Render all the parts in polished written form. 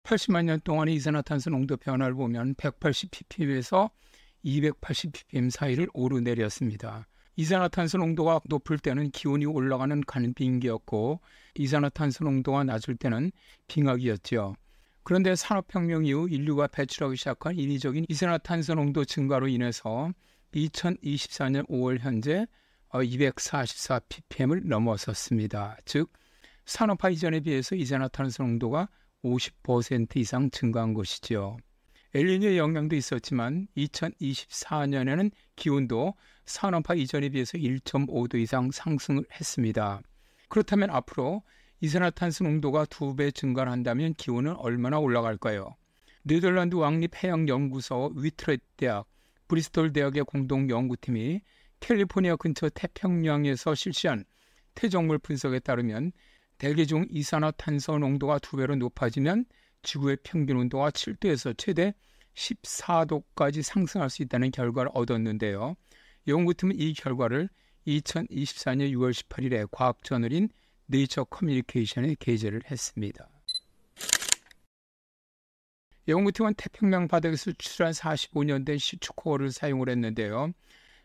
80만 년 동안의 이산화탄소 농도 변화를 보면 180ppm에서 280ppm 사이를 오르내렸습니다. 이산화탄소 농도가 높을 때는 기온이 올라가는 간빙기였고 이산화탄소 농도가 낮을 때는 빙하기였죠. 그런데 산업혁명 이후 인류가 배출하기 시작한 인위적인 이산화탄소 농도 증가로 인해서 2024년 5월 현재 244ppm을 넘어섰습니다. 즉 산업화 이전에 비해서 이산화탄소 농도가 50% 이상 증가한 것이죠. 엘니뇨의 영향도 있었지만 2024년에는 기온도 산업화 이전에 비해서 1.5도 이상 상승을 했습니다. 그렇다면 앞으로 이산화탄소 농도가 2배 증가를 한다면 기온은 얼마나 올라갈까요? 네덜란드 왕립해양연구소 위트레트 대학, 브리스톨 대학의 공동 연구팀이 캘리포니아 근처 태평양에서 실시한 퇴적물 분석에 따르면 대기 중 이산화탄소 농도가 2배로 높아지면 지구의 평균 온도가 7도에서 최대 14도까지 상승할 수 있다는 결과를 얻었는데요. 연구팀은 이 결과를 2024년 6월 18일에 과학저널인 네이처 커뮤니케이션에 게재를 했습니다. 연구팀은 태평양 바닥에서 추출한 45년 된 시추코어를 사용을 했는데요.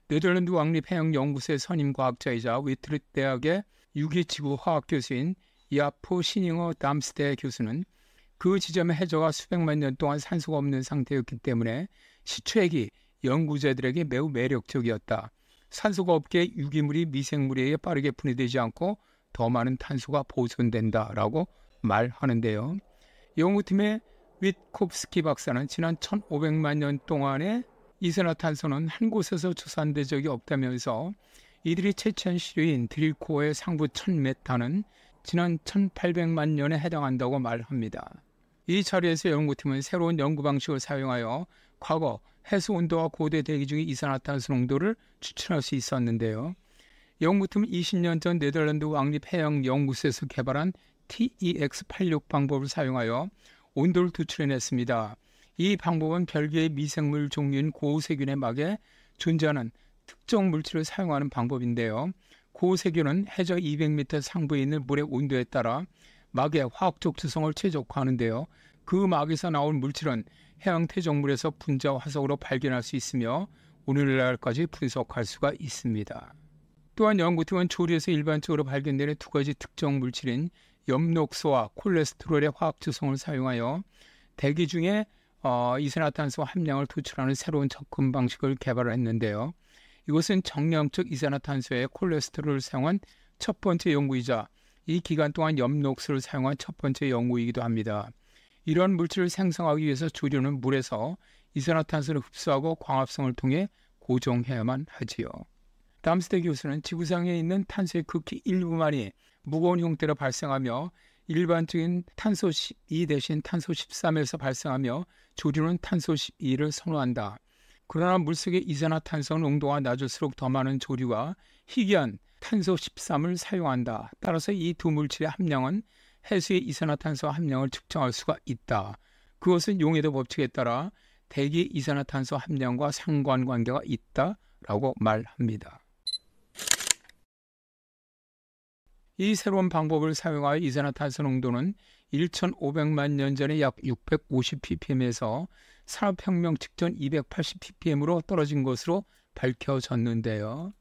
네덜란드 왕립해양연구소의 선임 과학자이자 위트리트 대학의 유기지구 화학 교수인 야포 시닝어 담스대 교수는 그 지점의 해저가 수백만 년 동안 산소가 없는 상태였기 때문에 시추액이 연구자들에게 매우 매력적이었다. 산소가 없게 유기물이 미생물에 의해 빠르게 분해되지 않고 더 많은 탄소가 보존된다라고 말하는데요. 연구팀의 위트콥스키 박사는 지난 1500만 년 동안의 이산화탄소는 한 곳에서 조사된 적이 없다면서 이들이 채취한 시료인 드릴코어의 상부 1000m는 지난 1800만 년에 해당한다고 말합니다. 이 자리에서 연구팀은 새로운 연구 방식을 사용하여 과거 해수 온도와 고대 대기 중의 이산화탄소 농도를 추출할 수 있었는데요. 연구팀은 20년 전 네덜란드 왕립해양연구소에서 개발한 TEX86 방법을 사용하여 온도를 추출해냈습니다. 이 방법은 별개의 미생물 종류인 고세균의 막에 존재하는 특정 물질을 사용하는 방법인데요. 고세균은 해저 200m 상부에 있는 물의 온도에 따라 막의 화학적 구성을 최적화하는데요. 그 막에서 나온 물질은 해양 퇴적물에서 분자 화석으로 발견할 수 있으며 오늘날까지 분석할 수가 있습니다. 또한 연구팀은 조리에서 일반적으로 발견되는 두 가지 특정 물질인 엽록소와 콜레스테롤의 화학 조성을 사용하여 대기 중에 이산화탄소 함량을 도출하는 새로운 접근 방식을 개발했는데요. 이것은 정량적 이산화탄소에 콜레스테롤을 사용한 첫 번째 연구이자 이 기간 동안 엽록소를 사용한 첫 번째 연구이기도 합니다. 이런 물질을 생성하기 위해서 조류는 물에서 이산화탄소를 흡수하고 광합성을 통해 고정해야만 하지요. 담스대 교수는 지구상에 있는 탄소의 극히 일부만이 무거운 형태로 발생하며 일반적인 탄소 12 대신 탄소 13에서 발생하며 조류는 탄소 12를 선호한다. 그러나 물속의 이산화탄소 농도가 낮을수록 더 많은 조류가 희귀한 탄소 13을 사용한다. 따라서 이 두 물질의 함량은 해수의 이산화탄소 함량을 측정할 수가 있다. 그것은 용해도 법칙에 따라 대기 이산화탄소 함량과 상관관계가 있다라고 말합니다. 이 새로운 방법을 사용하여 이산화탄소 농도는 1500만 년 전에 약 650ppm에서 산업혁명 직전 280ppm으로 떨어진 것으로 밝혀졌는데요.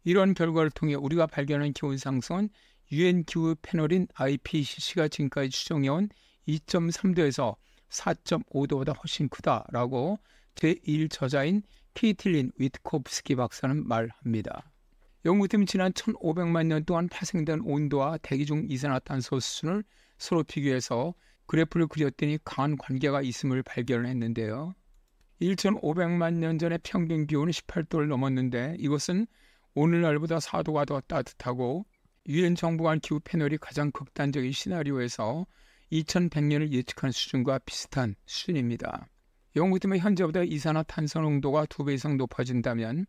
이런 결과를 통해 우리가 발견한 기온 상승은 유엔 기후 패널인 IPCC가 지금까지 추정해온 2.3도에서 4.5도보다 훨씬 크다라고 제1저자인 케이틀린 위트콥스키 박사는 말합니다. 연구팀은 지난 1500만 년 동안 파생된 온도와 대기 중 이산화탄소 수준을 서로 비교해서 그래프를 그렸더니 강한 관계가 있음을 발견했는데요. 1500만 년 전의 평균 기온은 18도를 넘었는데 이것은 오늘날보다 4도가 더 따뜻하고 유엔 정부 간 기후 패널이 가장 극단적인 시나리오에서 2100년을 예측한 수준과 비슷한 수준입니다. 연구팀은 현재보다 이산화탄소 농도가 2배 이상 높아진다면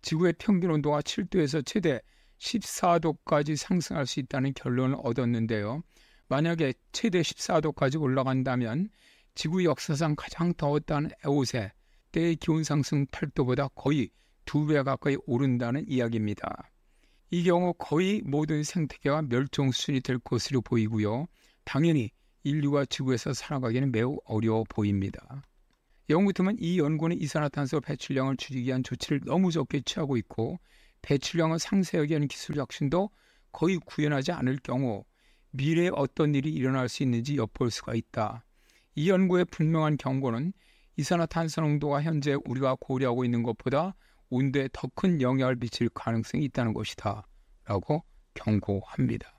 지구의 평균 온도가 7도에서 최대 14도까지 상승할 수 있다는 결론을 얻었는데요. 만약에 최대 14도까지 올라간다면 지구 역사상 가장 더웠다는 에오세 때의 기온 상승 8도보다 거의 2배 가까이 오른다는 이야기입니다. 이 경우 거의 모든 생태계가 멸종 수준이 될 것으로 보이고요. 당연히 인류가 지구에서 살아가기는 매우 어려워 보입니다. 연구팀은 이 연구는 이산화탄소 배출량을 줄이기 위한 조치를 너무 적게 취하고 있고 배출량을 상쇄하기 위한 기술 혁신도 거의 구현하지 않을 경우 미래에 어떤 일이 일어날 수 있는지 엿볼 수가 있다. 이 연구의 분명한 경고는 이산화탄소 농도가 현재 우리가 고려하고 있는 것보다 온도에 더 큰 영향을 미칠 가능성이 있다는 것이다 라고 경고합니다.